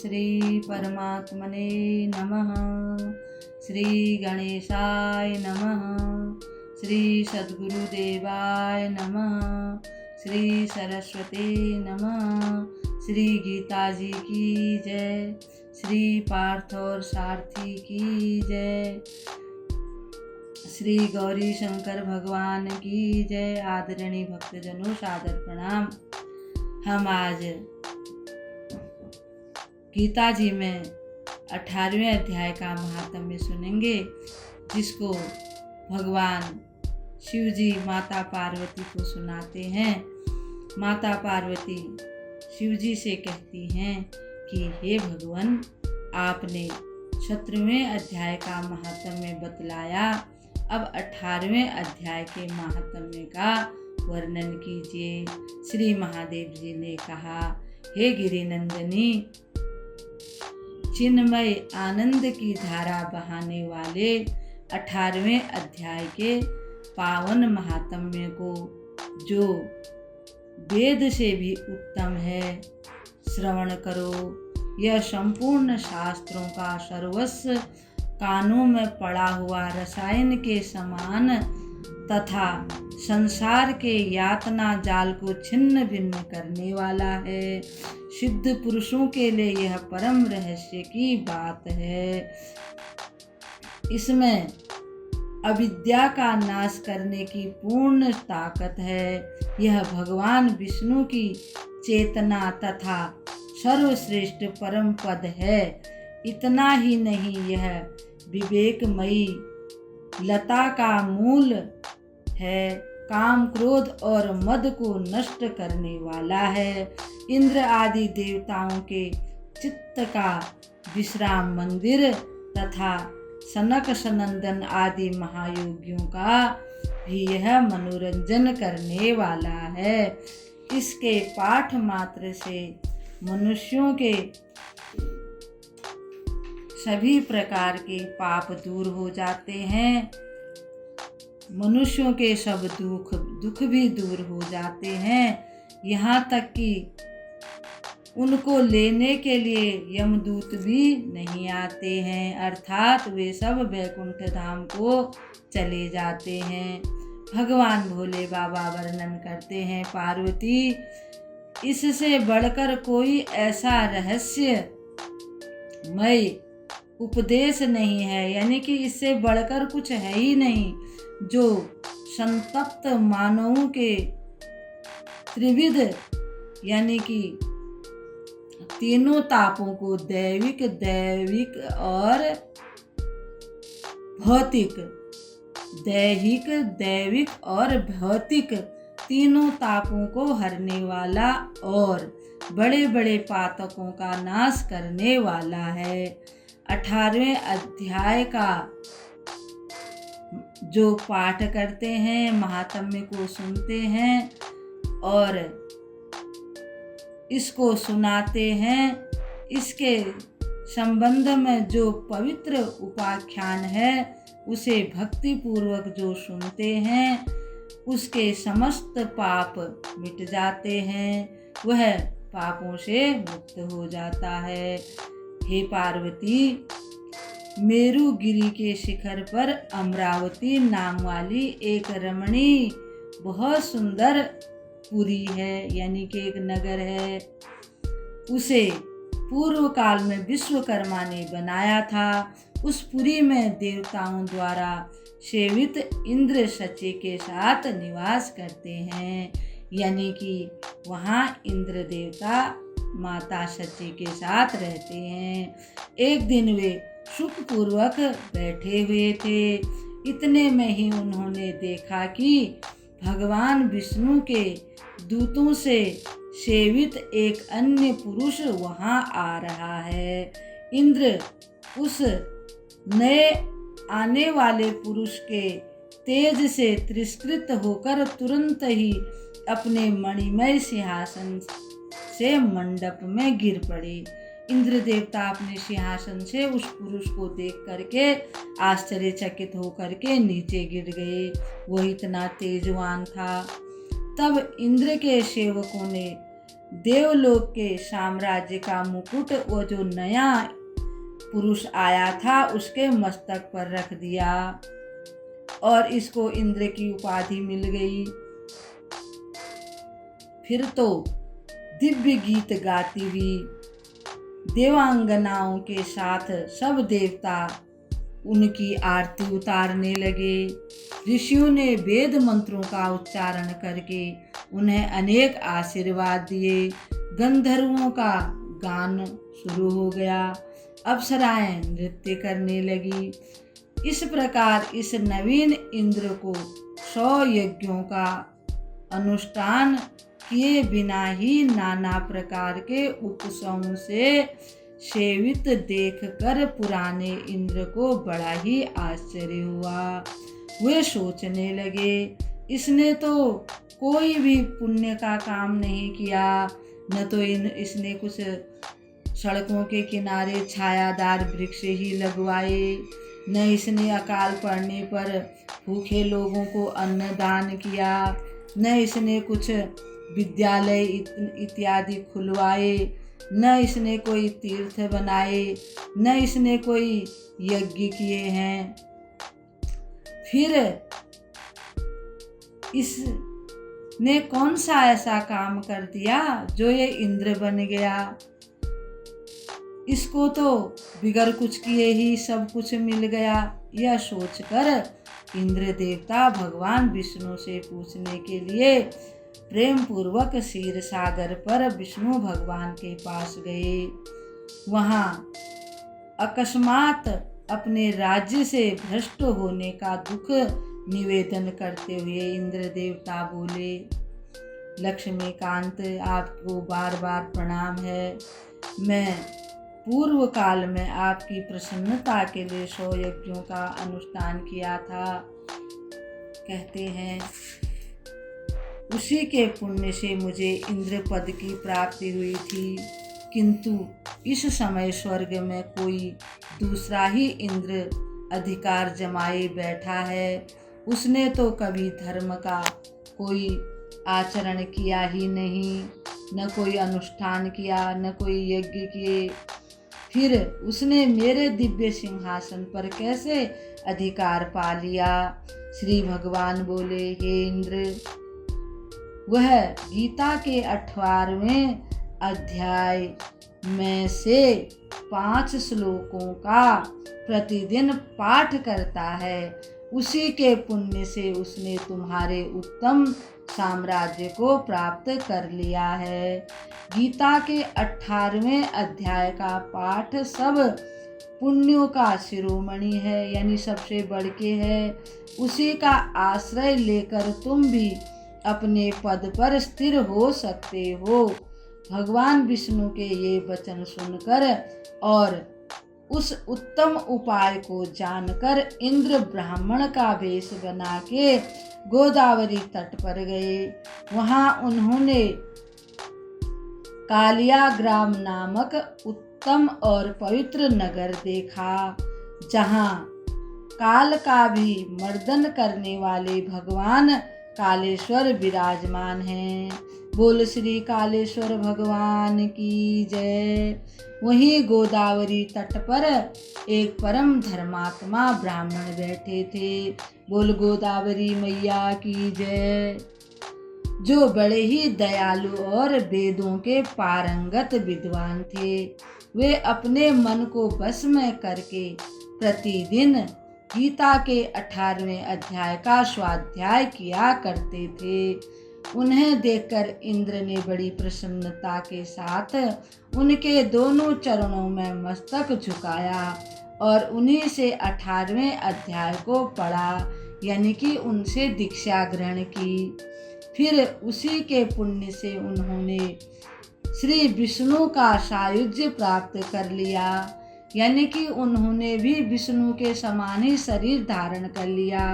श्री परमात्मने नमः। श्री गणेशाय नमः। श्री सद्गुरुदेवाय नमः। श्री सरस्वती नमः। श्री गीता जी की जय। श्री पार्थ और सारथी की जय। श्री गौरी शंकर भगवान की जय। आदरणीय भक्तजनों, सादर प्रणाम। हम आज गीता जी में 18वें अध्याय का महात्म्य सुनेंगे, जिसको भगवान शिव जी माता पार्वती को सुनाते हैं। माता पार्वती शिव जी से कहती हैं कि हे भगवान, आपने 17वें अध्याय का महात्म्य बतलाया, अब 18वें अध्याय के महात्म्य का वर्णन कीजिए। श्री महादेव जी ने कहा, हे गिरिनंदिनी, चिन्मय आनंद की धारा बहाने वाले 18वें अध्याय के पावन महात्म्य को, जो वेद से भी उत्तम है, श्रवण करो। यह संपूर्ण शास्त्रों का सर्वस्व, कानों में पड़ा हुआ रसायन के समान तथा संसार के यातना जाल को छिन्न भिन्न करने वाला है। सिद्ध पुरुषों के लिए यह परम रहस्य की बात है। इसमें अविद्या का नाश करने की पूर्ण ताकत है। यह भगवान विष्णु की चेतना तथा सर्वश्रेष्ठ परम पद है। इतना ही नहीं, यह विवेकमयी लता का मूल है। काम, क्रोध और मद को नष्ट करने वाला है। इंद्र आदि देवताओं के चित्त का विश्राम मंदिर तथा सनक सनंदन आदि महायोगियों का भी यह मनोरंजन करने वाला है। इसके पाठ मात्र से मनुष्यों के सभी प्रकार के पाप दूर हो जाते हैं। मनुष्यों के सब दुख भी दूर हो जाते हैं। यहाँ तक कि उनको लेने के लिए यमदूत भी नहीं आते हैं, अर्थात वे सब वैकुंठ धाम को चले जाते हैं। भगवान भोले बाबा वर्णन करते हैं, पार्वती, इससे बढ़कर कोई ऐसा रहस्यमय उपदेश नहीं है, यानी कि इससे बढ़कर कुछ है ही नहीं, जो संतप्त मानवों के त्रिविध यानी कि तीनों तापों को, दैविक और भौतिक, दैविक और भौतिक तीनों तापों को हरने वाला और बड़े बड़े पातकों का नाश करने वाला है। 18वें अध्याय का जो पाठ करते हैं, महात्म्य को सुनते हैं और इसको सुनाते हैं, इसके संबंध में जो पवित्र उपाख्यान है, उसे भक्ति पूर्वक जो सुनते हैं, उसके समस्त पाप मिट जाते हैं, वह पापों से मुक्त हो जाता है। हे पार्वती, मेरुगिरी के शिखर पर अमरावती नाम वाली एक रमणीय बहुत सुंदर पुरी है, यानी कि एक नगर है। उसे पूर्व काल में विश्वकर्मा ने बनाया था। उस पुरी में देवताओं द्वारा सेवित इंद्र सची के साथ निवास करते हैं, यानी कि वहाँ इंद्र देवता माता सची के साथ रहते हैं। एक दिन वे सुखपूर्वक बैठे हुए थे। इतने में ही उन्होंने देखा कि भगवान विष्णु के दूतों से सेवित एक अन्य पुरुष वहां आ रहा है। इंद्र उस नए आने वाले पुरुष के तेज से तिरस्कृत होकर तुरंत ही अपने मणिमय सिंहासन से मंडप में गिर पड़े। इंद्र देवता अपने सिंहासन से उस पुरुष को देख करके आश्चर्यचकित होकर के नीचे गिर गए। वो इतना तेजवान था। तब इंद्र के सेवकों ने देवलोक के साम्राज्य का मुकुट वो जो नया पुरुष आया था उसके मस्तक पर रख दिया और इसको इंद्र की उपाधि मिल गई। फिर तो दिव्य गीत गाती हुई देवांगनाओं के साथ सब देवता उनकी आरती उतारने लगे। ऋषियों ने वेद मंत्रों का उच्चारण करके उन्हें अनेक आशीर्वाद दिए। गंधर्वों का गान शुरू हो गया, अप्सराएं नृत्य करने लगी। इस प्रकार इस नवीन इंद्र को 100 यज्ञों का अनुष्ठान किए बिना ही नाना प्रकार के उत्सवों से सेवित देखकर पुराने इंद्र को बड़ा ही आश्चर्य हुआ। वे सोचने लगे, इसने तो कोई भी पुण्य का काम नहीं किया, न तो इसने कुछ सड़कों के किनारे छायादार वृक्ष ही लगवाए, न इसने अकाल पड़ने पर भूखे लोगों को अन्नदान किया, न इसने कुछ विद्यालय इत्यादि खुलवाए, न इसने कोई तीर्थ बनाए, न इसने कोई यज्ञ किए हैं। फिर इसने कौन सा ऐसा काम कर दिया जो ये इंद्र बन गया। इसको तो बिगर कुछ किए ही सब कुछ मिल गया। यह सोचकर इंद्र देवता भगवान विष्णु से पूछने के लिए प्रेम पूर्वक क्षीर सागर पर विष्णु भगवान के पास गए। वहां अकस्मात अपने राज्य से भ्रष्ट होने का दुख निवेदन करते हुए इंद्र देवता बोले, लक्ष्मीकांत, आपको बार बार प्रणाम है। मैं पूर्व काल में आपकी प्रसन्नता के लिए 100 यज्ञों का अनुष्ठान किया था। कहते हैं उसी के पुण्य से मुझे इंद्र पद की प्राप्ति हुई थी, किंतु इस समय स्वर्ग में कोई दूसरा ही इंद्र अधिकार जमाए बैठा है। उसने तो कभी धर्म का कोई आचरण किया ही नहीं, न कोई अनुष्ठान किया, न कोई यज्ञ किए। फिर उसने मेरे दिव्य सिंहासन पर कैसे अधिकार पा लिया। श्री भगवान बोले, हे इंद्र, वह गीता के 18वें अध्याय में से 5 श्लोकों का प्रतिदिन पाठ करता है। उसी के पुण्य से उसने तुम्हारे उत्तम साम्राज्य को प्राप्त कर लिया है। गीता के 18वें अध्याय का पाठ सब पुण्यों का शिरोमणि है, यानी सबसे बढ़ के है। उसी का आश्रय लेकर तुम भी अपने पद पर स्थिर हो सकते हो। भगवान विष्णु के ये वचन सुनकर और उस उत्तम उपाय को जानकर इंद्र ब्राह्मण का वेश बना के गोदावरी तट पर गए। वहां उन्होंने कालियाग्राम नामक उत्तम और पवित्र नगर देखा, जहां काल का भी मर्दन करने वाले भगवान कालेश्वर विराजमान हैं। बोल श्री कालेश्वर भगवान की जय। वहीं गोदावरी तट पर एक परम धर्मात्मा ब्राह्मण बैठे थे। बोल गोदावरी मैया की जय। जो बड़े ही दयालु और वेदों के पारंगत विद्वान थे। वे अपने मन को वश में करके प्रतिदिन गीता के 18वें अध्याय का स्वाध्याय किया करते थे। उन्हें देखकर इंद्र ने बड़ी प्रसन्नता के साथ उनके दोनों चरणों में मस्तक झुकाया और उन्हीं से 18वें अध्याय को पढ़ा, यानी कि उनसे दीक्षा ग्रहण की। फिर उसी के पुण्य से उन्होंने श्री विष्णु का सायुज्य प्राप्त कर लिया, यानी कि उन्होंने भी विष्णु के समान ही शरीर धारण कर लिया।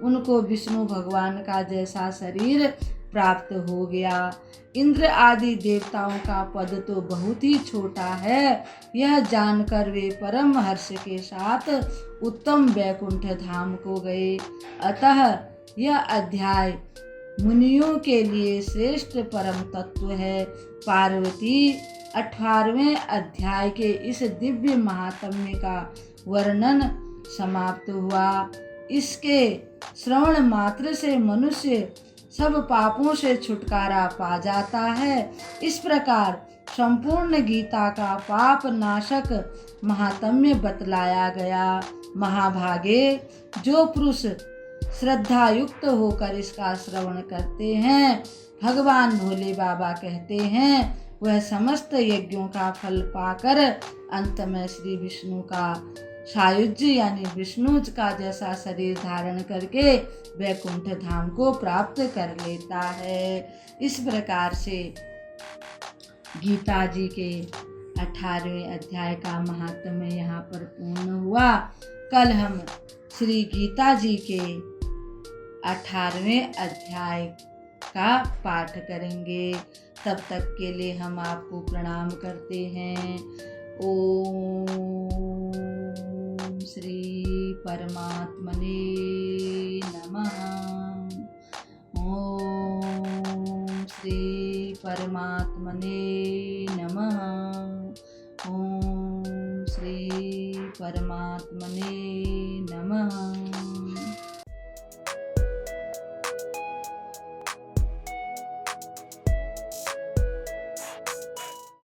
उनको विष्णु भगवान का जैसा शरीर प्राप्त हो गया। इंद्र आदि देवताओं का पद तो बहुत ही छोटा है, यह जानकर वे परम हर्ष के साथ उत्तम वैकुंठ धाम को गए। अतः यह अध्याय मुनियों के लिए श्रेष्ठ परम तत्व है। पार्वती 18वें अध्याय के इस दिव्य महात्म्य का वर्णन समाप्त हुआ। इसके श्रवण मात्र से मनुष्य सब पापों से छुटकारा पा जाता है। इस प्रकार संपूर्ण गीता का पाप नाशक महात्म्य बतलाया गया। महाभागे, जो पुरुष श्रद्धा युक्त होकर इसका श्रवण करते हैं, भगवान भोले बाबा कहते हैं, वह समस्त यज्ञों का फल पाकर अंत में श्री विष्णु का सायुज्य यानी विष्णु का जैसा शरीर धारण करके वैकुंठ धाम को प्राप्त कर लेता है। इस प्रकार से गीता जी के 18वें अध्याय का महात्म्य यहाँ पर पूर्ण हुआ। कल हम श्री गीता जी के 18वें अध्याय का पाठ करेंगे। तब तक के लिए हम आपको प्रणाम करते हैं। ओम श्री परमात्मने नमः। ओम श्री परमात्मने नमः। ओम श्री परमात्मने